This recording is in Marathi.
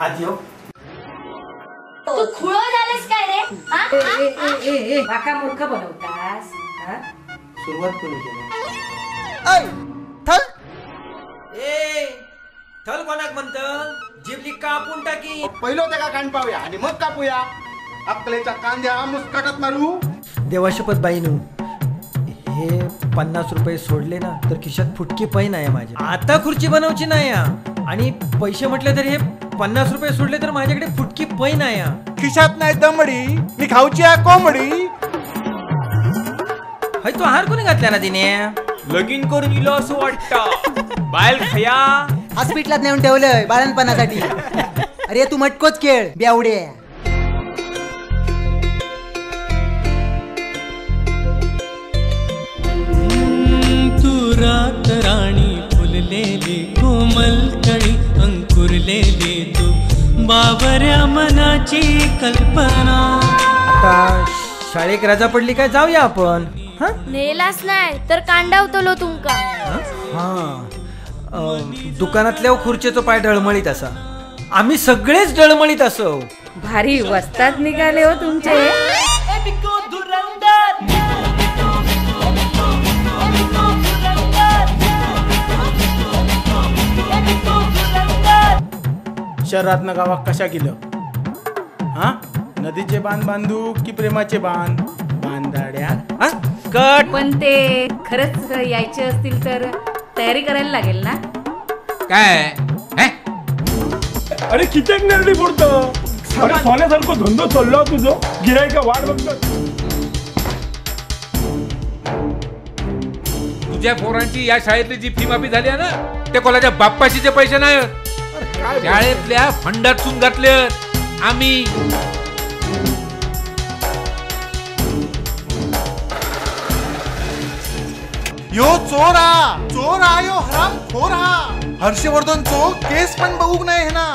आदिओ तू खुळो झालेस काय रे? ए काका मूर्ख बनवतास. सुरुवात कोणी केली? थल कोणाक म्हणतं? जिबली कापून टाकी. पहिलं त्याला कान पाहूया आणि मग कापूया. अक्कलेच्या कांद्या मुस्काटात मारू. देवाशपथ बाईनू, हे 50 रुपये सोडले ना तर खिशात फुटकी पै नाही माझ्या. आता खुर्ची बनवची नाही आणि पैसे म्हटले तर हे 50 रुपये सोडले तर माझ्याकडे फुटकी पै नाही. खिशात नाही दमडी, मी खाऊची आहे कोंबडी. हाय तो हार कोणी घातल्या ना तिने? लगीन करून इलो असं वाटतं. बायल खया हॉस्पिटलात नेऊन ठेवलंय बाळणपणासाठी. अरे तू मटकोच खेळ बेवडे. तू रात राणी फुललेली कोमल कळी अंकुरलेली तू बाबऱ्या मनाची कल्पना. आता शाळेक रजा पडली काय जाऊया आपण. नेलाच नाही तर कांडावतलो तुमका. दुकानातल्या खुर्चीचो पाय डळमळीत असा. आम्ही सगळेच डळमळीत असो. भारी वस्तात निघाले हो तुमचे. शहरातनं गावात कशा गेलं? हा, नदीचे बांध बांधू की प्रेमाचे बांध? बांधाड्या कट. पण ते खरंच यायचे असतील तर तयारी करायला लागेल ना. काय अरे किती नरडी पुरतो. अरे सोन्यासारखं धंदो चाललो तुझं. गिरायका वाट बघतो. तुझ्या पोरांची या शाळेतली जी फी माफी झाली आहे ना, ते कोणाच्या बाप्पाशीचे पैसे नाही. शाळेतल्या फंडातून घातले आम्ही. यो चोर हा, चोर हा यो हराम खोर हा. हर्षवर्धन चो केस पण बघूक नाही ना.